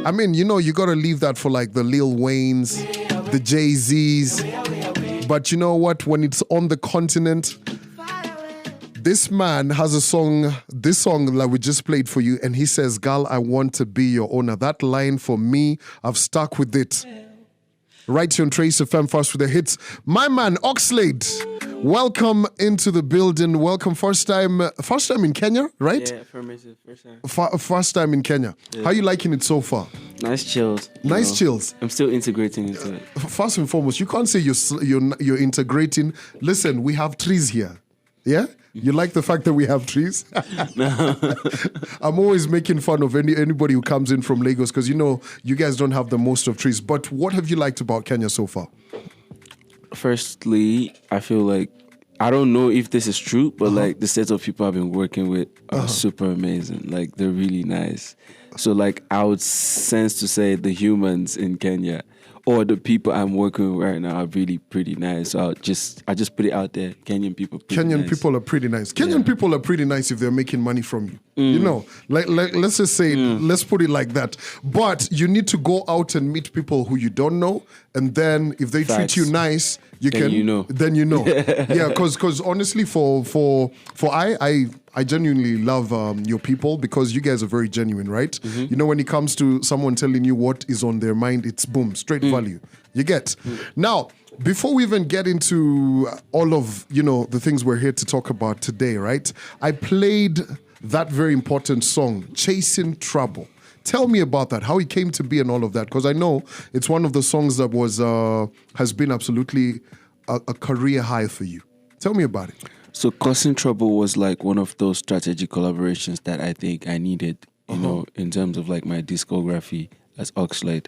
I mean, you know, you got to leave that for like the Lil Waynes, the Jay-Z's. But you know what? When it's on the continent, this man has a song, this song that we just played for you, and he says, "Girl, I want to be your owner." That line for me, I've stuck with it. Right here on Trace FM, first with the hits. My man, Oxlade, welcome into the building. Welcome, first time in Kenya, right? Yeah, affirmative, first time. First time in Kenya. Yeah. How you liking it so far? Nice chills. Nice chills. I'm still integrating into it. First and foremost, you can't say you're integrating. Listen, we have trees here. Yeah? You like the fact that we have trees? No. I'm always making fun of anybody who comes in from Lagos because, you know, you guys don't have the most of trees. But what have you liked about Kenya so far? Firstly, I feel like, I don't know if this is true, but like the set of people I've been working with are super amazing. Like, they're really nice. So like, I would sense to say the humans in Kenya or the people I'm working with right now are really pretty nice. So I just put it out there. Kenyan people people are pretty nice. Kenyan people are pretty nice if they're making money from you. You know, like let's just say, let's put it like that. But you need to go out and meet people who you don't know. And then if they treat you nice, then you know. Yeah, because honestly, I genuinely love your people because you guys are very genuine, right? You know, when it comes to someone telling you what is on their mind, it's boom, straight value. You get? Now, before we even get into all of, you know, the things we're here to talk about today, right? I played that very important song, Chasing Trouble. Tell me about that, how it came to be and all of that, because I know it's one of the songs that has been absolutely a career high for you. Tell me about it. So Causing Trouble was like one of those strategic collaborations that I think I needed, you know, in terms of like my discography as Oxlade.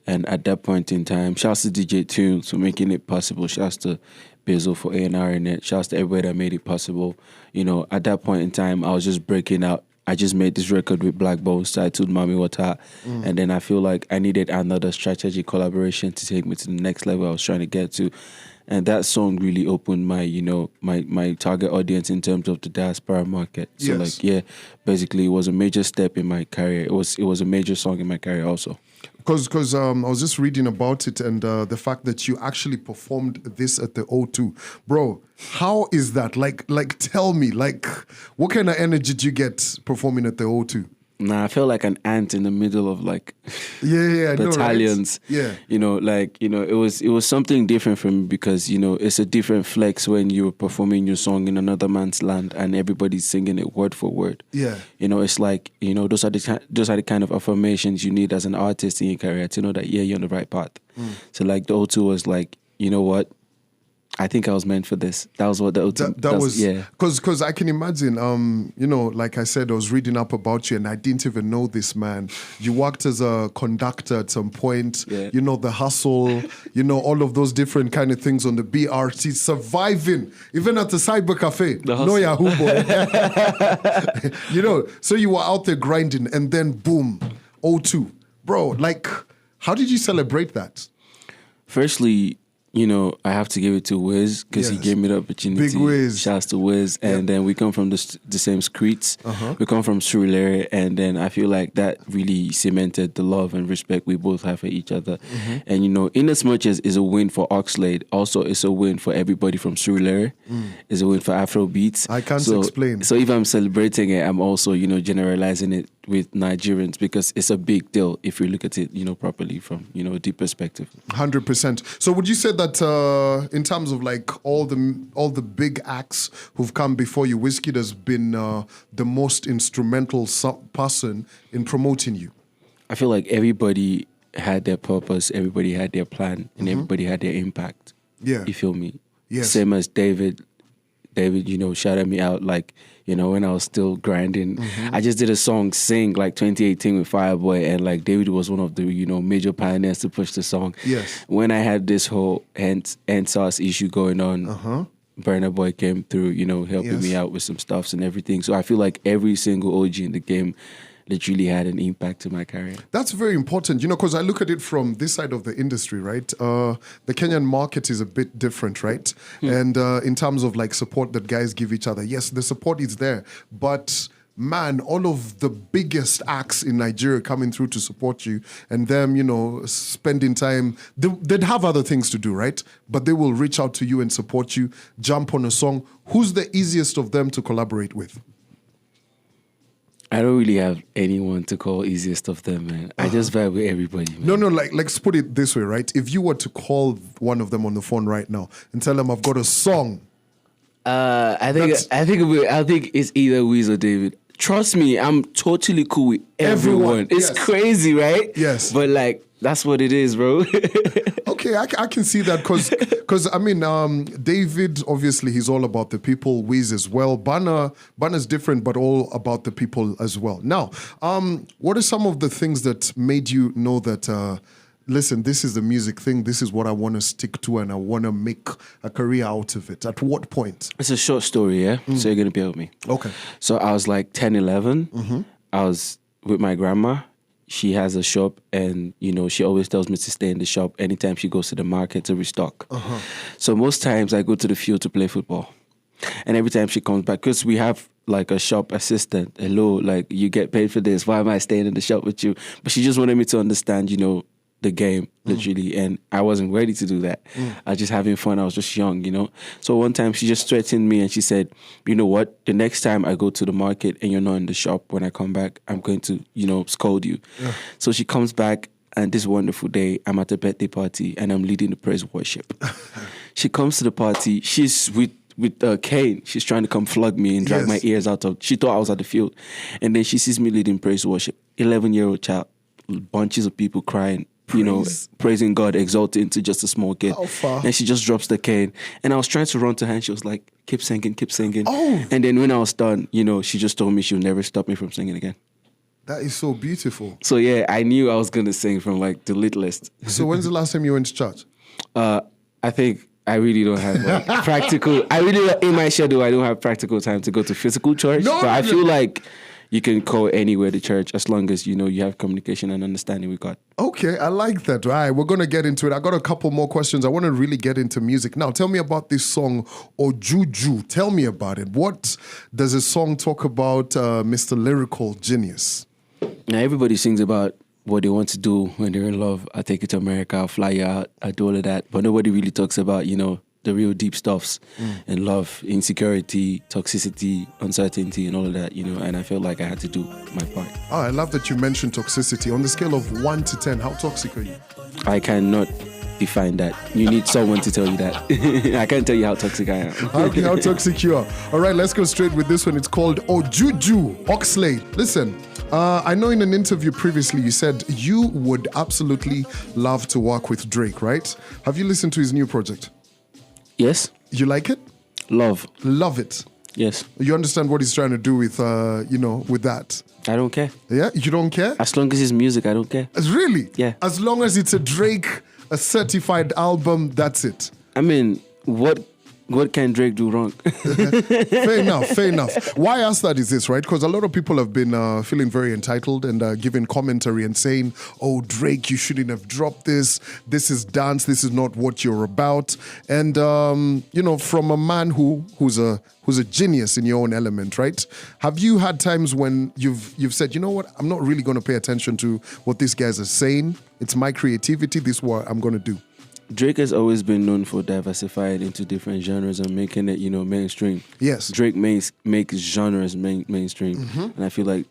And at that point in time, shouts to DJ Tunes for making it possible. Shouts to Bizzle for A&R in it. Shouts to everybody that made it possible. You know, at that point in time, I was just breaking out. I just made this record with Black Bones titled Mami Wata. And then I feel like I needed another strategic collaboration to take me to the next level I was trying to get to. And that song really opened my, you know, my target audience in terms of the diaspora market. So like, yeah, basically it was a major step in my career. It was a major song in my career also. Because I was just reading about it and the fact that you actually performed this at the O2. Bro, how is that? Like tell me, like, what kind of energy did you get performing at the O2? Nah, I felt like an ant in the middle of like battalions. I know, right? You know, like, you know, it was something different for me because, you know, it's a different flex when you're performing your song in another man's land and everybody's singing it word for word. Yeah. You know, it's like, you know, those are the kind of affirmations you need as an artist in your career to know that, yeah, you're on the right path. So like the O2 was like, you know what? I think I was meant for this. That was what the that was, yeah. Because I can imagine, you know, like I said, I was reading up about you and I didn't even know this man. You worked as a conductor at some point, you know, the hustle, you know, all of those different kind of things on the BRT, surviving, even at the cyber cafe. No Yahoo boy. You know, so you were out there grinding and then boom, O2. Bro, like, how did you celebrate that? Firstly, you know, I have to give it to Wiz because he gave me the opportunity. Big Wiz. Shouts to Wiz. And then we come from the same streets. We come from Surulere. And then I feel like that really cemented the love and respect we both have for each other. And, you know, in as much as it's a win for Oxlade, also it's a win for everybody from Surulere. It's a win for Afro Beats. I can't explain. So if I'm celebrating it, I'm also, you know, generalizing it with Nigerians because it's a big deal if you look at it, you know, properly from, you know, a deep perspective. 100%. So would you say that in terms of like all the big acts who've come before you, Wizkid has been the most instrumental person in promoting you? I feel like everybody had their purpose, everybody had their plan, and everybody had their impact. Yeah. You feel me? Yes. Same as David, you know, shouted me out like, you know, when I was still grinding. I just did a song, Sing, like 2018 with Fireboy, and like David was one of the, you know, major pioneers to push the song. Yes. When I had this whole NSAS issue going on, Burna Boy came through, you know, helping me out with some stuffs and everything. So I feel like every single OG in the game literally had an impact in my career. That's very important, you know, because I look at it from this side of the industry, right? The Kenyan market is a bit different, right? And in terms of like support that guys give each other, yes, the support is there, but man, all of the biggest acts in Nigeria coming through to support you, and them, spending time, they'd have other things to do, right? But they will reach out to you and support you, jump on a song. Who's the easiest of them to collaborate with? I don't really have anyone to call easiest of them, man. I just vibe with everybody, man. No, like, let's put it this way, right? If you were to call one of them on the phone right now and tell them I've got a song, I think it's either Wiz or David. Trust me, I'm totally cool with everyone. It's crazy, right? Yes. But like, that's what it is, bro. Okay, I can see that because I mean, David, obviously he's all about the people. Wiz as well. Banner's different, but all about the people as well. Now, what are some of the things that made you know that, listen, this is the music thing, this is what I want to stick to and I want to make a career out of it? At what point? It's a short story, yeah? So you're going to bear with me. Okay. So I was like 10, 11. I was with my grandma. She has a shop and, she always tells me to stay in the shop anytime she goes to the market to restock. So most times I go to the field to play football. And every time she comes back, because we have like a shop assistant, hello, like you get paid for this. Why am I staying in the shop with you? But she just wanted me to understand, the game, literally. And I wasn't ready to do that. I was just having fun. I was just young, So one time she just threatened me and she said, you know what? The next time I go to the market and you're not in the shop, when I come back, I'm going to, scold you. Yeah. So she comes back and this wonderful day, I'm at a birthday party and I'm leading the praise worship. She comes to the party. She's with a cane. She's trying to come flog me and drag my ears out of. She thought I was at the field. And then she sees me leading praise worship. 11-year-old child, bunches of people crying. Praising God, exalting to just a small kid. And she just drops the cane. And I was trying to run to her and she was like, keep singing, keep singing. Oh. And then when I was done, she just told me she would never stop me from singing again. That is so beautiful. So yeah, I knew I was going to sing from like the littlest. So when's the last time you went to church? I think I really don't have practical. In my schedule, I don't have practical time to go to physical church. But I feel like you can call anywhere the church as long as, you have communication and understanding with God. Okay, I like that. All right, we're going to get into it. I got a couple more questions. I want to really get into music. Now, tell me about this song, Ojuju. Tell me about it. What does the song talk about, Mr. Lyrical Genius? Now, everybody sings about what they want to do when they're in love. I take you to America, I'll fly you out, I do all of that. But nobody really talks about, the real deep stuffs in love, insecurity, toxicity, uncertainty, and all of that, and I felt like I had to do my part. Oh, I love that you mentioned toxicity. On the scale of 1 to 10, how toxic are you? I cannot define that. You need someone to tell you that. I can't tell you how toxic I am. How toxic you are. All right, let's go straight with this one. It's called Ojuju, Oxlade. Listen, I know in an interview previously you said you would absolutely love to work with Drake, right? Have you listened to his new project? Yes. You like it? Love it. Yes. You understand what he's trying to do with, with that? I don't care. Yeah? You don't care? As long as it's music, I don't care. Really? Yeah. As long as it's a Drake, a certified album, that's it. I mean, what can Drake do wrong? Fair enough. Why I ask that is this, right? Because a lot of people have been feeling very entitled and giving commentary and saying, oh, Drake, you shouldn't have dropped this. This is dance. This is not what you're about. And, from a man who's a genius in your own element, right? Have you had times when you've said, you know what, I'm not really going to pay attention to what these guys are saying. It's my creativity. This is what I'm going to do. Drake has always been known for diversifying into different genres and making it, mainstream. Yes. Drake makes genres mainstream. And I feel like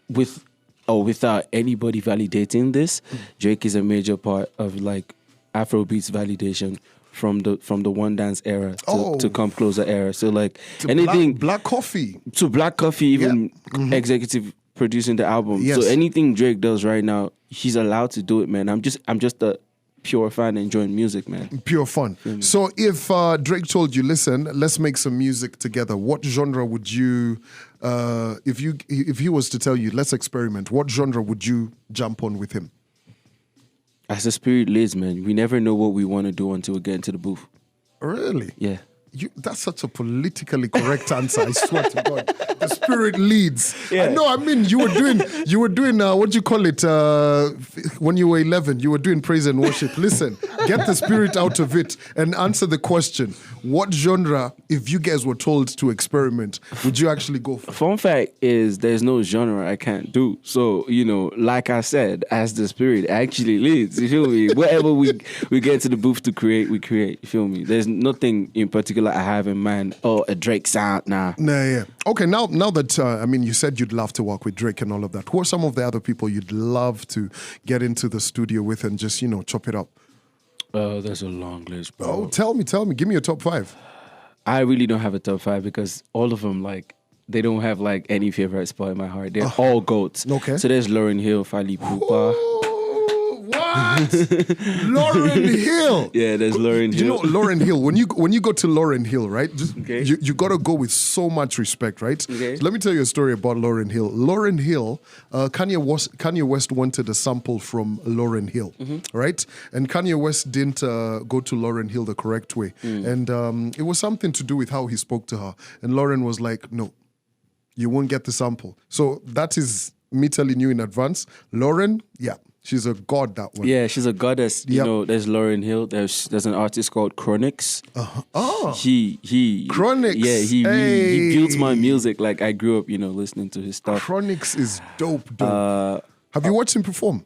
without anybody validating this, Drake is a major part of like Afrobeats validation from the One Dance era to Come Closer era. So like to anything Black Coffee. To Black Coffee, even executive producing the album. Yes. So anything Drake does right now, he's allowed to do it, man. I'm just a pure fan enjoying music, man. Pure fun. So if Drake told you, listen, let's make some music together, what genre would you, if he was to tell you, let's experiment, what genre would you jump on with him? As the spirit leads, man, we never know what we want to do until we get into the booth. Really? Yeah. That's such a politically correct answer. I swear to God, the spirit leads. Yeah. I mean, you were doing what do you call it? When you were 11, you were doing praise and worship. Listen, get the spirit out of it and answer the question: what genre, if you guys were told to experiment, would you actually go for? Fun fact is, there's no genre I can't do. So like I said, as the spirit actually leads, you feel me? Whatever we get to the booth to create, we create. You feel me? There's nothing in particular I have in mind. Oh, a Drake sound, nah. Nah, yeah. Okay, now that you said you'd love to work with Drake and all of that. Who are some of the other people you'd love to get into the studio with and just chop it up? There's a long list, bro. Oh, tell me. Give me your top 5. I really don't have a top 5 because all of them they don't have any favorite spot in my heart. They're all goats. Okay. So there's Lauryn Hill, Fally Ipupa. What? Lauryn Hill. Yeah, there's Lauryn Hill. Lauryn Hill. When you go to Lauryn Hill, right? Okay. You got to go with so much respect, right? Okay. So let me tell you a story about Lauryn Hill. Lauryn Hill, Kanye West wanted a sample from Lauryn Hill, right? And Kanye West didn't go to Lauryn Hill the correct way, and it was something to do with how he spoke to her. And Lauryn was like, "No, you won't get the sample." So that is me telling you in advance, Lauryn, yeah. She's a god, that one. Yeah, she's a goddess. Yep. There's Lauryn Hill. There's an artist called Chronix. Oh. He Chronix. Yeah, he built my music. I grew up, listening to his stuff. Chronix is dope. Have you watched him perform?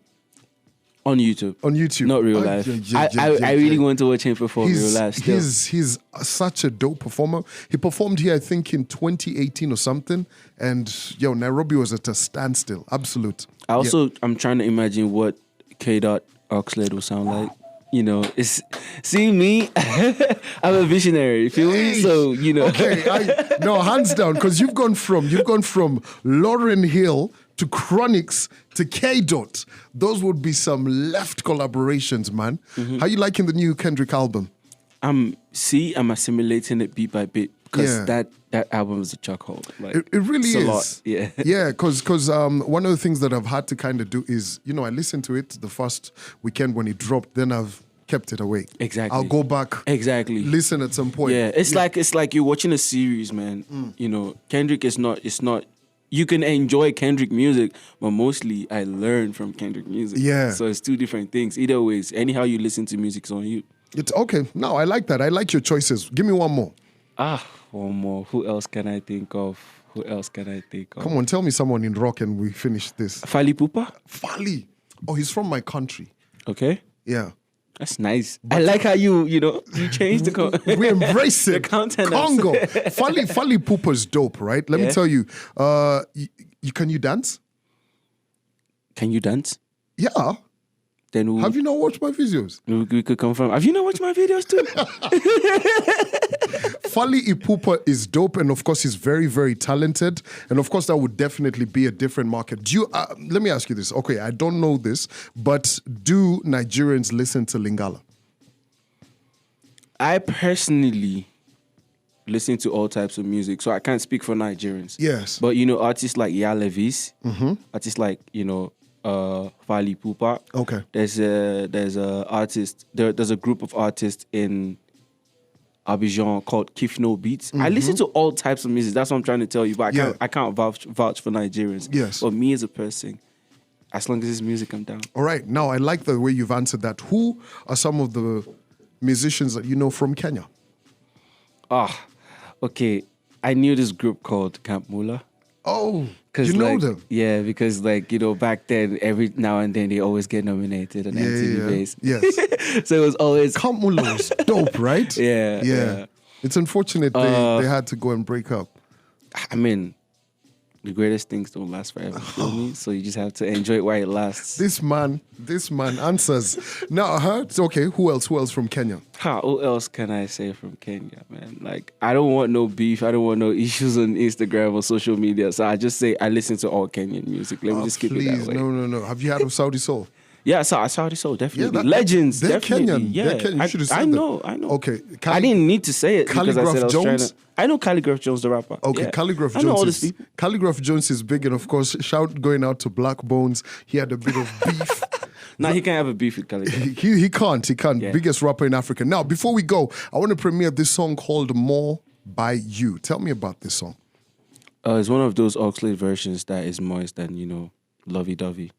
On YouTube. On YouTube. Not real life. I really want to watch him perform real life still. He's such a dope performer. He performed here, I think, in 2018 or something. And, Nairobi was at a standstill. Absolute. I'm trying to imagine what K. Oxlade will sound like. It's see me. I'm a visionary. You feel me? So Okay, hands down, because you've gone from Lauryn Hill to Chronix to K. Those would be some left collaborations, man. How you liking the new Kendrick album? I'm assimilating it beat by bit because that album is a chokehold. It really is. A lot. Yeah. Yeah, because one of the things that I've had to kind of do is, I listened to it the first weekend when it dropped, then I've kept it away. Exactly. I'll go back. Exactly. Listen at some point. Yeah, it's like you're watching a series, man. Kendrick is not. You can enjoy Kendrick music, but mostly I learn from Kendrick music. Yeah. So it's two different things. Either ways, anyhow you listen to music is on you. It's okay. No, I like that. I like your choices. Give me one more. One more. Who else can I think of? Come on, tell me someone in rock and we finish this. Fally Ipupa? Fally. Oh, he's from my country. Okay. Yeah. That's nice. I like how you change the we embrace it. The content. Congo. Fally Ipupa's dope, right? Let me tell you. Can you dance? Can you dance? Yeah. Then have you not watched my videos? We could confirm. Have you not watched my videos too? Fally Ipupa is dope, and of course he's very, very talented, and of course that would definitely be a different market. Do you? Let me ask you this. Okay, I don't know this, but do Nigerians listen to Lingala? I personally listen to all types of music, so I can't speak for Nigerians. Yes, but artists like Levis, artists like Fally Ipupa. Okay, there's a artist. There's a group of artists in Abidjan called Kifno Beats. I listen to all types of music. That's what I'm trying to tell you. But I can't vouch for Nigerians. Yes. But me as a person, as long as it's music, I'm down. All right. Now I like the way you've answered that. Who are some of the musicians that you know from Kenya? Okay. I knew this group called Camp Mula. Oh, you know them? Yeah, because back then, every now and then they always get nominated on MTV Base. Yes. So it was always Camp Mula was dope, right? Yeah. It's unfortunate they had to go and break up. I mean, the greatest things don't last forever, feel me? So you just have to enjoy it while it lasts. This man answers. Now, it's okay. Who else from Kenya? Who else can I say from Kenya, man? I don't want no beef. I don't want no issues on Instagram or social media. So I just say I listen to all Kenyan music. Let me just keep it that way. No. Have you heard of Saudi Soul? Yeah, Saudi Soul, definitely. Legends, they're definitely. Kenyan. Yeah. They're Kenyan. You should have said I know. Okay. I didn't need to say it because I said I was trying to. I know Calligraph Jones, the rapper. Okay, yeah. Calligraph Jones. I know all these people. Calligraph Jones is big, and of course, shout going out to Black Bones. He had a bit of beef. Nah, he can't have a beef with Calico. He can't. Yeah. Biggest rapper in Africa. Now, before we go, I want to premiere this song called More by You. Tell me about this song. It's one of those Oxlade versions that is moist and, lovey-dovey.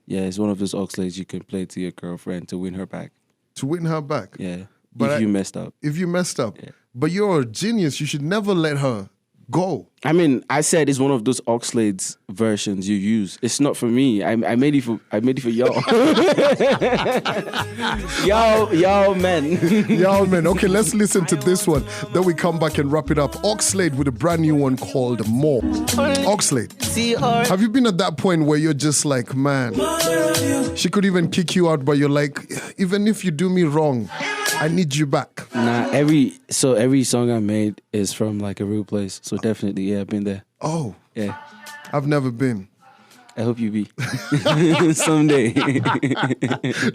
Yeah, it's one of those Oxlades you can play to your girlfriend to win her back. To win her back? Yeah, But if you messed up. If you messed up. Yeah. But you're a genius. You should never let her go. I mean, I said it's one of those Oxlade's versions you use. It's not for me. I made it for y'all. y'all men. Y'all man. Okay, let's listen to this one. Then we come back and wrap it up. Oxlade with a brand new one called More. Oxlade, have you been at that point where you're just like, man, she could even kick you out, but you're like, even if you do me wrong, I need you back. Nah, every song I made is from like a real place. So definitely, yeah, I've been there. Oh, Yeah. I've never been. I hope you be. Someday.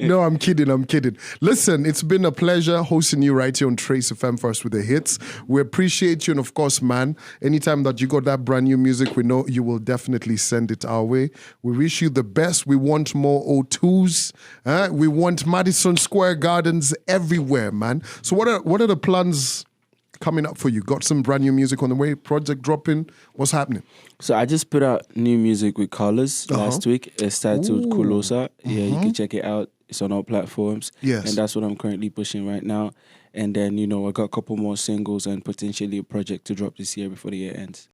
No, I'm kidding. Listen, it's been a pleasure hosting you right here on Trace FM First with the Hits. We appreciate you. And of course, man, anytime that you got that brand new music, we know you will definitely send it our way. We wish you the best. We want more O2s. We want Madison Square Gardens everywhere, man. So what are the plans coming up for you? Got some brand new music on the way? Project dropping? What's happening? So I just put out new music with Colors last week. It's titled Kulosa. Yeah, you can check it out. It's on all platforms. Yes. And that's what I'm currently pushing right now. And then, I got a couple more singles and potentially a project to drop this year before the year ends.